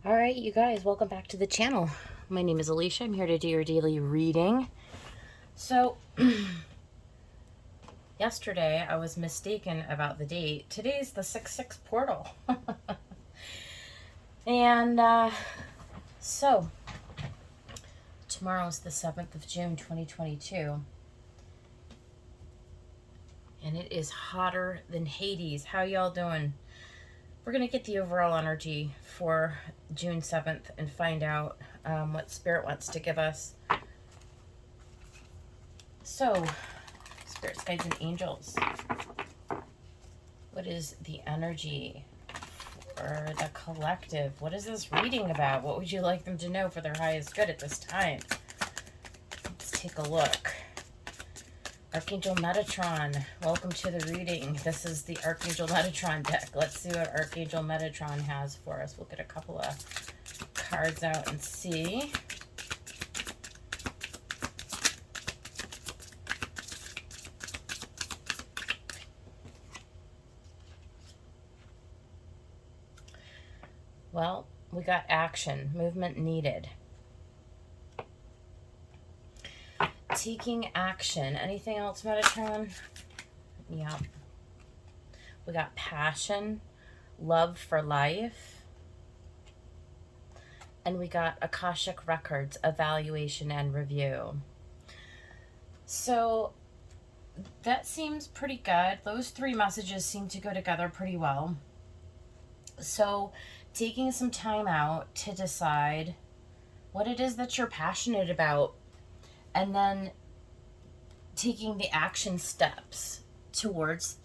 All right, you guys, welcome back to the channel. My name is Alicia. I'm here to do your daily reading. So, yesterday I was mistaken about the date. Today's the 6/6 portal. And so, tomorrow's the 7th of June, 2022. And it is hotter than Hades. How y'all doing? We're going to get the overall energy for June 7th and find out what Spirit wants to give us. So, Spirits, Guides, and Angels, what is the energy for the collective? What is this reading about? What would you like them to know for their highest good at this time? Let's take a look. Archangel Metatron, welcome to the reading. This is the Archangel Metatron deck. Let's see what Archangel Metatron has for us. We'll get a couple of cards out and see. Well, we got action, movement needed. Taking action. Anything else, Metatron? Yep. We got passion, love for life. And we got Akashic Records, evaluation and review. So that seems pretty good. Those three messages seem to go together pretty well. So taking some time out to decide what it is that you're passionate about, and then taking the action steps towards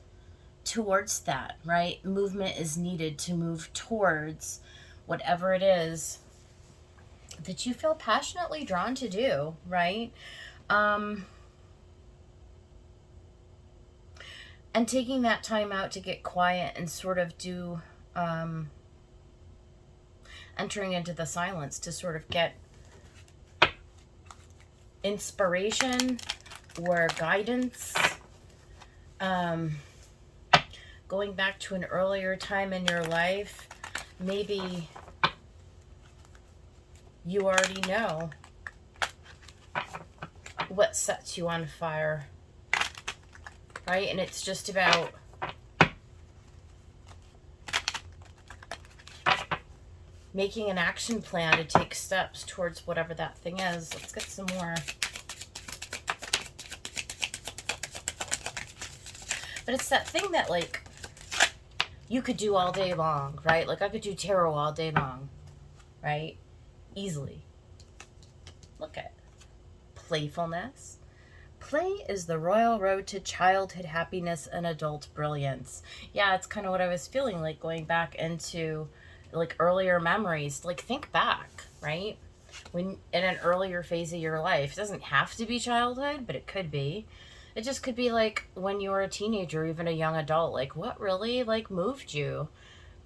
that, right? Movement is needed to move towards whatever it is that you feel passionately drawn to do, right? And taking that time out to get quiet and sort of do entering into the silence to sort of get inspiration or guidance, going back to an earlier time in your life. Maybe you already know what sets you on fire, right? And it's just about making an action plan to take steps towards whatever that thing is. Let's get some more. But it's that thing that, like, you could do all day long, right? Like, I could do tarot all day long, right? Easily. Look at playfulness. Play is the royal road to childhood happiness and adult brilliance. Yeah, it's kind of what I was feeling like going back into, like, earlier memories. Like, think back, right? When in an earlier phase of your life. It doesn't have to be childhood, but it could be. It just could be like when you were a teenager or even a young adult. Like, what really, like, moved you?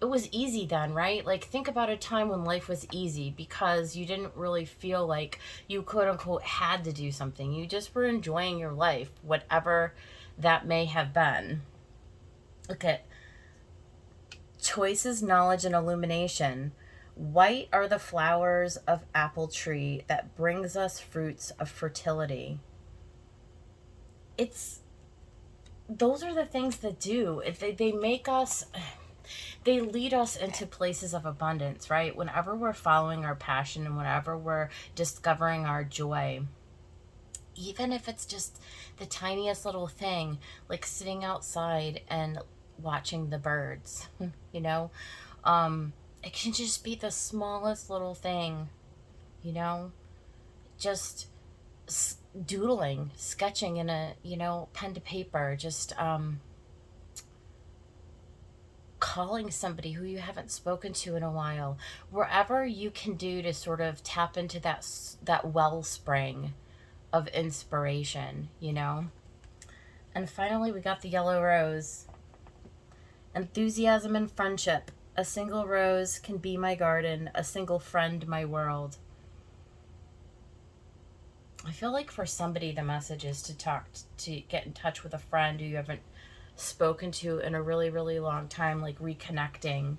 It was easy then, right? Like, think about a time when life was easy because you didn't really feel like you, quote unquote, had to do something. You just were enjoying your life, whatever that may have been. Look at choices, knowledge, and illumination. White are the flowers of apple tree that brings us fruits of fertility. Those are the things that do. They make us, they lead us into places of abundance, right? Whenever we're following our passion and whenever we're discovering our joy, even if it's just the tiniest little thing, like sitting outside and watching the birds, you know, it can just be the smallest little thing, you know, just doodling, sketching in a, pen to paper, just calling somebody who you haven't spoken to in a while. Wherever you can do to sort of tap into that wellspring of inspiration, you know. And finally, we got the yellow rose. Enthusiasm and friendship. A single rose can be my garden, a single friend my world. I feel like for somebody the message is to get in touch with a friend who you haven't spoken to in a really, really long time, like reconnecting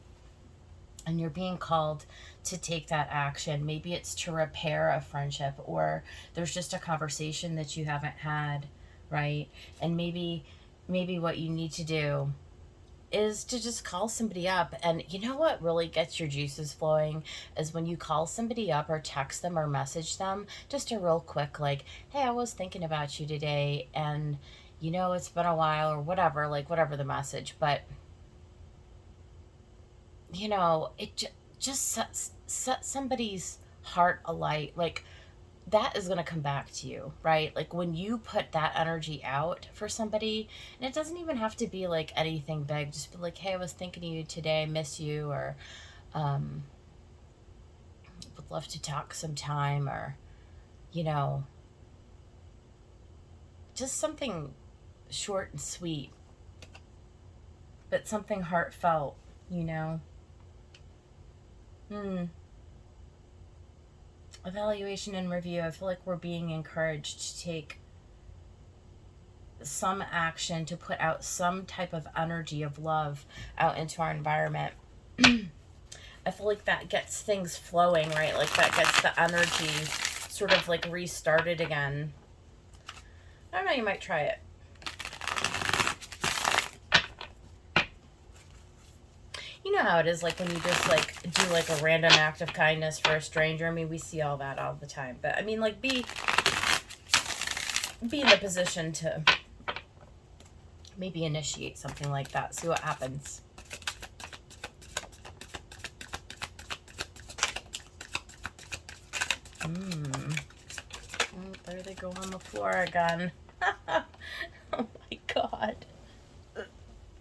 and you're being called to take that action. Maybe it's to repair a friendship, or there's just a conversation that you haven't had, right? And maybe what you need to do is to just call somebody up. And you know what really gets your juices flowing is when you call somebody up or text them or message them, just a real quick, like, hey, I was thinking about you today, and it's been a while, or whatever, like whatever the message. But it just set somebody's heart alight. Like, that is going to come back to you, right? Like, when you put that energy out for somebody, and it doesn't even have to be like anything big, just be like, hey, I was thinking of you today, I miss you, or would love to talk sometime, or you know just something short and sweet, but something heartfelt, you know hmm Evaluation and review. I feel like we're being encouraged to take some action, to put out some type of energy of love out into our environment. I feel like that gets things flowing, right? Like, that gets the energy sort of like restarted again. I don't know, you might try it. You know how it is, like when you just like do like a random act of kindness for a stranger. I mean, we see all that all the time. But I mean, like, be in the position to maybe initiate something like that. See what happens. Oh, there they go on the floor again. Oh my god.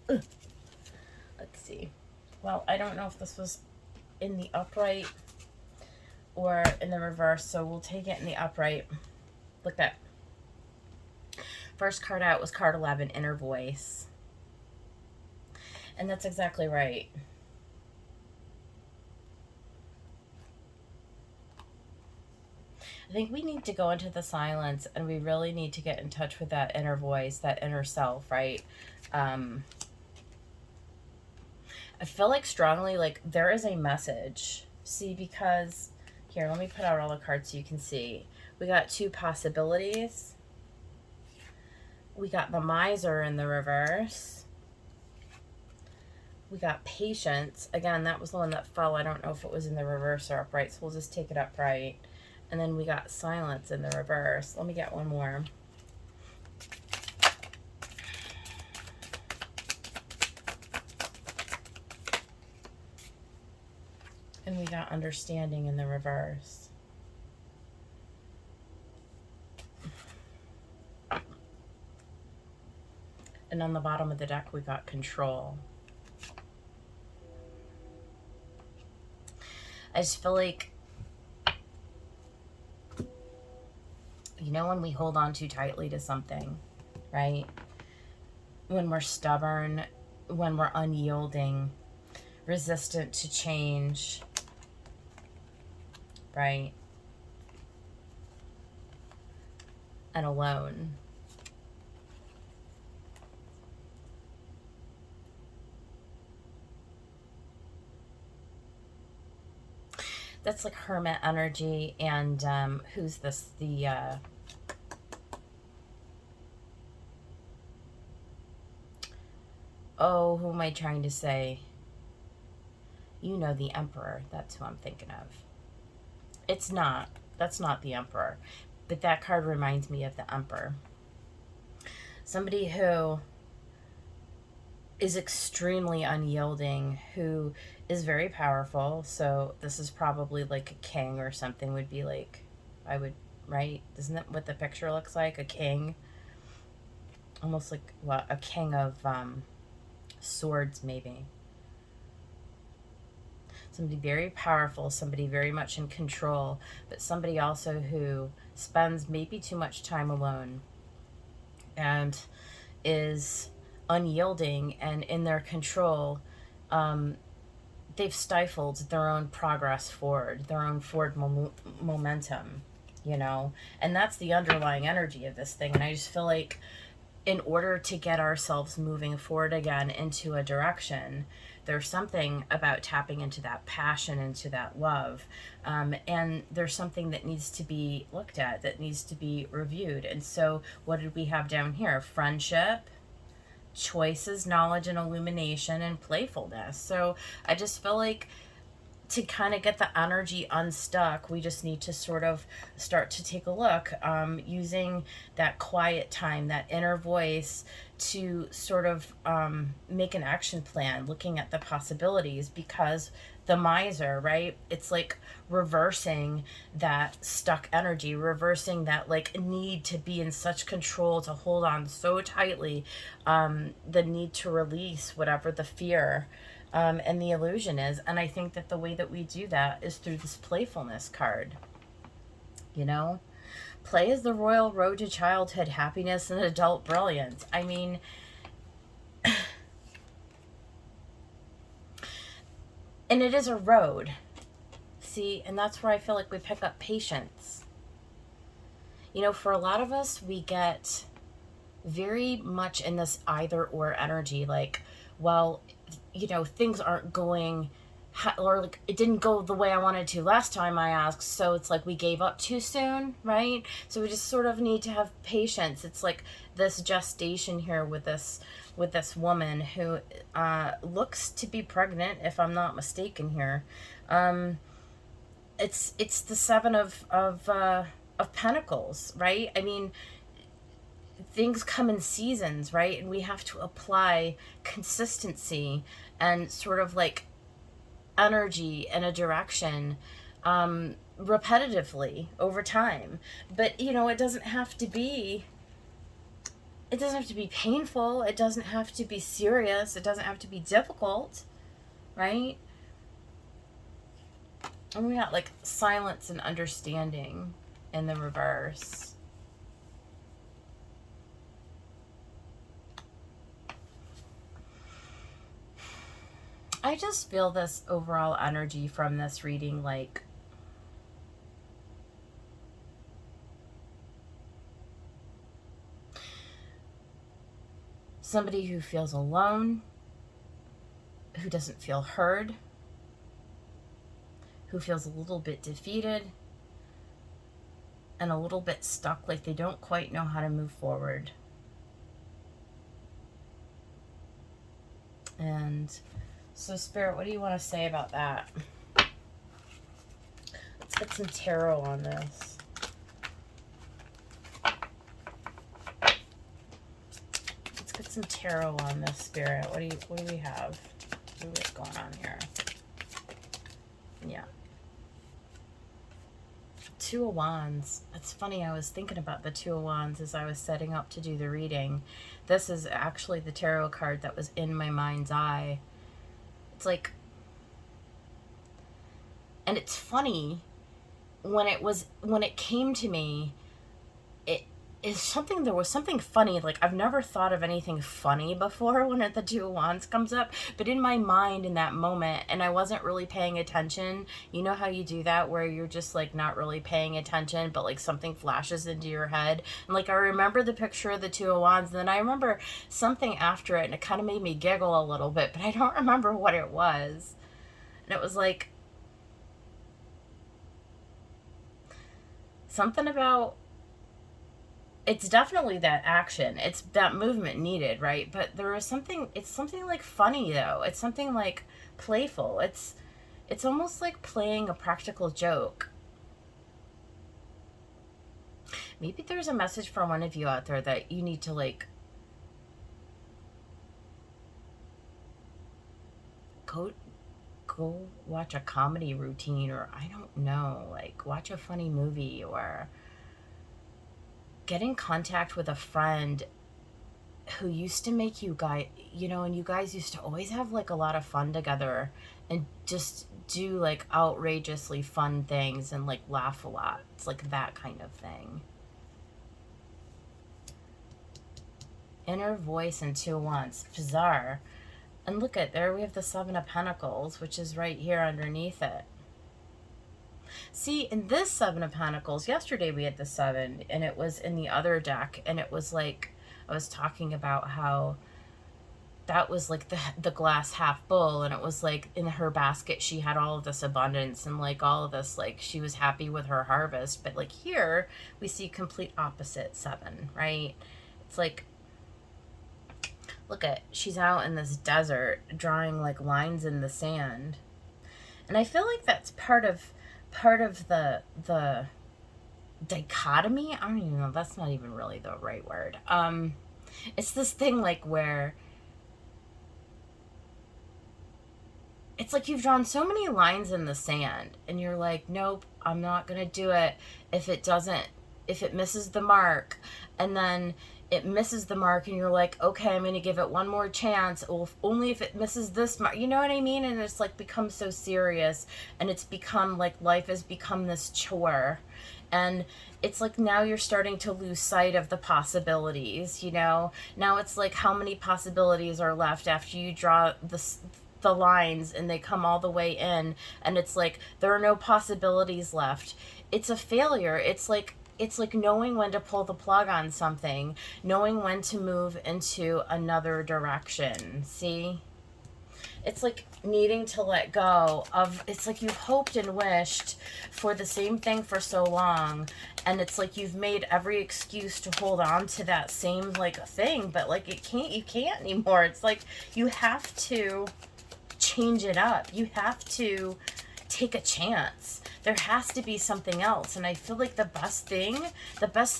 Let's see. Well, I don't know if this was in the upright or in the reverse, so we'll take it in the upright. Look at that. First card out was card 11, Inner Voice. And that's exactly right. I think we need to go into the silence, and we really need to get in touch with that inner voice, that inner self, right? I feel like strongly, like, there is a message. See, because, here, let me put out all the cards so you can see. We got 2 possibilities. We got the Miser in the reverse. We got Patience. Again, that was the one that fell. I don't know if it was in the reverse or upright, so we'll just take it upright. And then we got Silence in the reverse. Let me get one more. And we got Understanding in the reverse. And on the bottom of the deck, we got Control. I just feel like, when we hold on too tightly to something, right? When we're stubborn, when we're unyielding, resistant to change, right? And alone. That's like Hermit energy. And who's this? Who am I trying to say? The Emperor. That's who I'm thinking of. It's not. That's not the Emperor. But that card reminds me of the Emperor. Somebody who is extremely unyielding, who is very powerful. So this is probably like a king or something, would be like, right? Isn't that what the picture looks like? A king. Almost like, what, a king of swords, maybe. Somebody very powerful, somebody very much in control, but somebody also who spends maybe too much time alone and is unyielding, and in their control, they've stifled their own progress forward, their own forward momentum, and that's the underlying energy of this thing. And I just feel like, in order to get ourselves moving forward again into a direction, there's something about tapping into that passion, into that love. And there's something that needs to be looked at, that needs to be reviewed. And so what did we have down here? Friendship, choices, knowledge and illumination, and playfulness. So I just feel like to kind of get the energy unstuck, we just need to sort of start to take a look, using that quiet time, that inner voice, to sort of make an action plan, looking at the possibilities, because the miser, right? It's like reversing that stuck energy, reversing that like need to be in such control, to hold on so tightly, the need to release whatever the fear and the illusion is. And I think that the way that we do that is through this playfulness card. You know, play is the royal road to childhood happiness and adult brilliance. I mean, and it is a road. See, and that's where I feel like we pick up patience. You know, for a lot of us, we get very much in this either or energy, like, well, you know, things aren't going, or like it didn't go the way I wanted to last time I asked, so it's like we gave up too soon, right? So we just sort of need to have patience. It's like this gestation here with this woman who looks to be pregnant, if I'm not mistaken here. It's the Seven of Pentacles, right? I mean, things come in seasons, right? And we have to apply consistency and sort of like energy in a direction repetitively over time. But, you know, it doesn't have to be painful. It doesn't have to be serious. It doesn't have to be difficult, right? And we got like silence and understanding in the reverse. I just feel this overall energy from this reading, like somebody who feels alone, who doesn't feel heard, who feels a little bit defeated and a little bit stuck, like they don't quite know how to move forward. And so, Spirit, what do you want to say about that? Let's get some tarot on this. Let's get some tarot on this, Spirit. What do we have? What's going on here? Yeah. Two of Wands. It's funny, I was thinking about the Two of Wands as I was setting up to do the reading. This is actually the tarot card that was in my mind's eye. It's like, and it's funny, when it came to me, there was something funny. Like, I've never thought of anything funny before when the Two of Wands comes up, but in my mind in that moment, and I wasn't really paying attention. You know how you do that, where you're just like not really paying attention, but like something flashes into your head, and like I remember the picture of the Two of Wands, and then I remember something after it, and it kind of made me giggle a little bit, but I don't remember what it was. And it was like something about, it's definitely that action. It's that movement needed, right? But there was something, it's something like funny though. It's something like playful. It's almost like playing a practical joke. Maybe there's a message for one of you out there that you need to like go watch a comedy routine, or I don't know, like watch a funny movie, or get in contact with a friend who used to make you guys, you know, and you guys used to always have like a lot of fun together and just do like outrageously fun things and like laugh a lot. It's like that kind of thing. Inner voice and Two of Wands. Bizarre. And look at, there we have the Seven of Pentacles, which is right here underneath it. See, in this Seven of Pentacles, yesterday we had the Seven, and it was in the other deck, and it was like, I was talking about how that was like the glass half full, and it was like in her basket she had all of this abundance and like all of this, like she was happy with her harvest. But like here we see complete opposite 7, right? It's like, look at, she's out in this desert drawing like lines in the sand. And I feel like that's part of the dichotomy. I don't even know, that's not even really the right word. It's this thing like where it's like you've drawn so many lines in the sand and you're like, nope, I'm not going to do it if it misses the mark. And then it misses the mark and you're like, okay, I'm going to give it one more chance. Well, only if it misses this mark, you know what I mean? And it's like become so serious, and it's become like life has become this chore. And it's like now you're starting to lose sight of the possibilities, you know? Now it's like, how many possibilities are left after you draw the lines and they come all the way in, and it's like there are no possibilities left. It's a failure. It's like knowing when to pull the plug on something, knowing when to move into another direction. See? It's like needing to let go of, it's like you've hoped and wished for the same thing for so long, and it's like you've made every excuse to hold on to that same like thing, but like you can't anymore. It's like you have to change it up. You have to take a chance. There has to be something else. And I feel like the best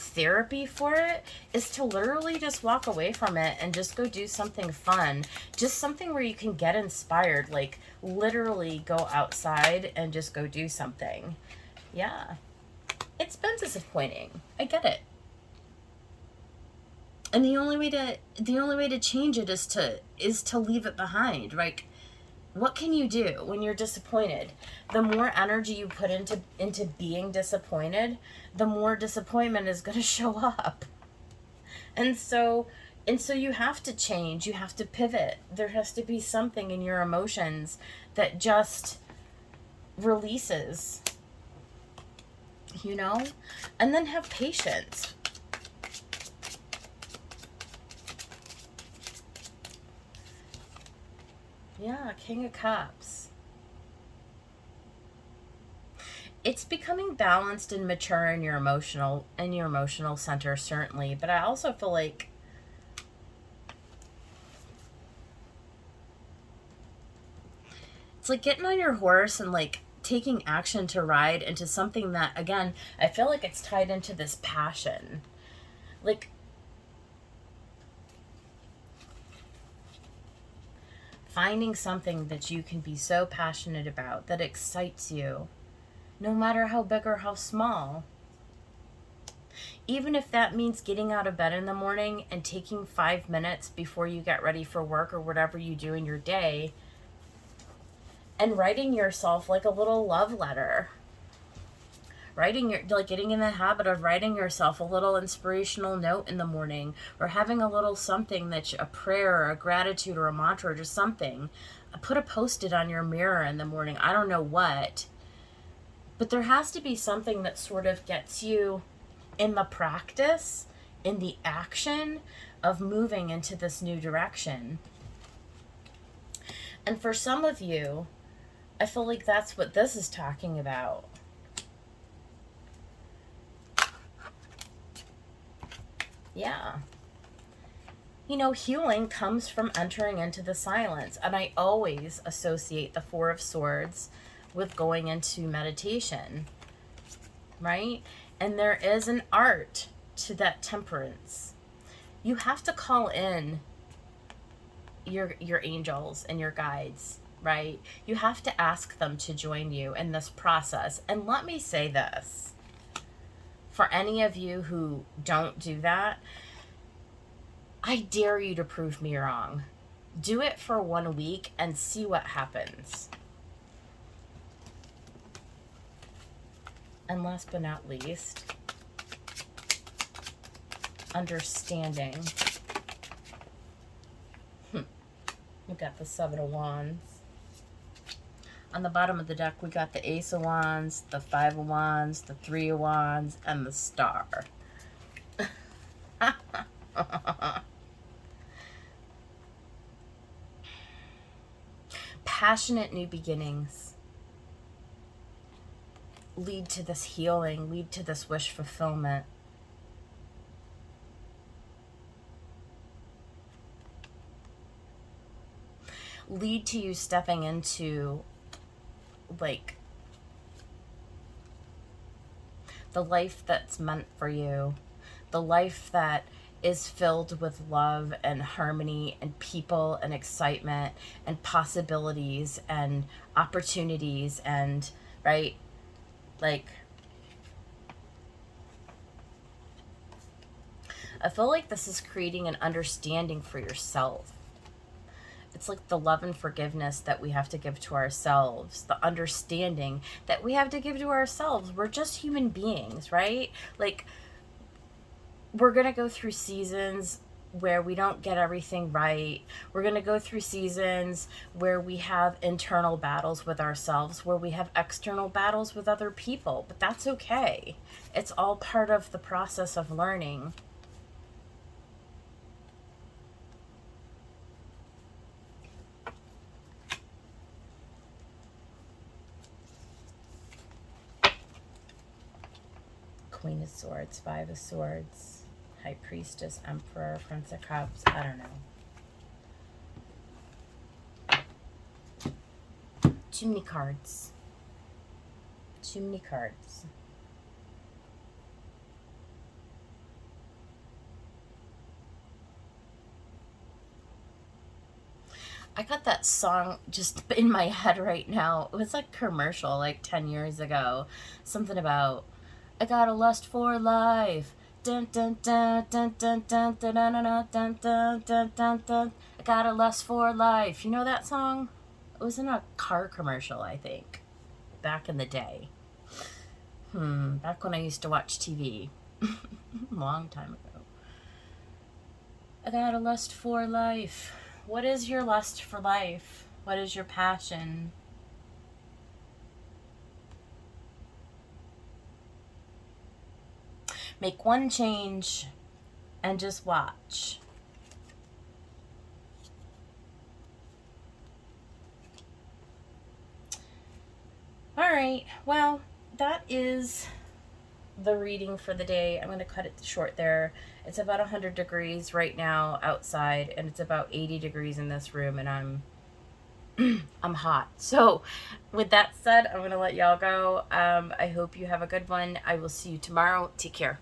therapy for it is to literally just walk away from it and just go do something fun. Just something where you can get inspired. Like literally go outside and just go do something. Yeah. It's been disappointing. I get it. And the only way to change it is to leave it behind, right? What can you do when you're disappointed? The more energy you put into being disappointed, the more disappointment is going to show up. And so you have to change. You have to pivot. There has to be something in your emotions that just releases, you know? And then have patience. Yeah, King of Cups. It's becoming balanced and mature in your emotional center, certainly. But I also feel like it's like getting on your horse and like taking action to ride into something that, again, I feel like it's tied into this passion. Like, finding something that you can be so passionate about that excites you, no matter how big or how small. Even if that means getting out of bed in the morning and taking 5 minutes before you get ready for work or whatever you do in your day and writing yourself like a little love letter. Getting in the habit of writing yourself a little inspirational note in the morning, or having a little something a prayer or a gratitude or a mantra or just something. Put a Post-it on your mirror in the morning. I don't know what. But there has to be something that sort of gets you in the practice, in the action of moving into this new direction. And for some of you, I feel like that's what this is talking about. Yeah. You know, healing comes from entering into the silence. And I always associate the Four of Swords with going into meditation, right? And there is an art to that temperance. You have to call in your angels and your guides, right? You have to ask them to join you in this process. And let me say this. For any of you who don't do that, I dare you to prove me wrong. Do it for 1 week and see what happens. And last but not least, understanding. We got the Seven of Wands. On the bottom of the deck, we got the Ace of Wands, the Five of Wands, the Three of Wands, and the Star. Passionate new beginnings lead to this healing, lead to this wish fulfillment. Lead to you stepping into, like, the life that's meant for you, the life that is filled with love and harmony and people and excitement and possibilities and opportunities and, right? Like, I feel like this is creating an understanding for yourself. It's like the love and forgiveness that we have to give to ourselves, the understanding that we have to give to ourselves. We're just human beings, right? Like, we're going to go through seasons where we don't get everything right. We're going to go through seasons where we have internal battles with ourselves, where we have external battles with other people, but that's okay. It's all part of the process of learning. Queen of Swords, Five of Swords, High Priestess, Emperor, Prince of Cups. I don't know. Too many cards. Too many cards. I got that song just in my head right now. It was like commercial like 10 years ago. Something about, I got a lust for life. Dun dun dun dun dun dun dun dun dun dun dun dun dun dun. I got a lust for life. You know that song? It was in a car commercial, I think, back in the day. Back when I used to watch TV. Long time ago. I got a lust for life. What is your lust for life? What is your passion? Make one change and just watch. All right, well, that is the reading for the day. I'm going to cut it short there. It's about 100 degrees right now outside, and it's about 80 degrees in this room, and I'm hot. So with that said, I'm going to let y'all go. I hope you have a good one. I will see you tomorrow. Take care.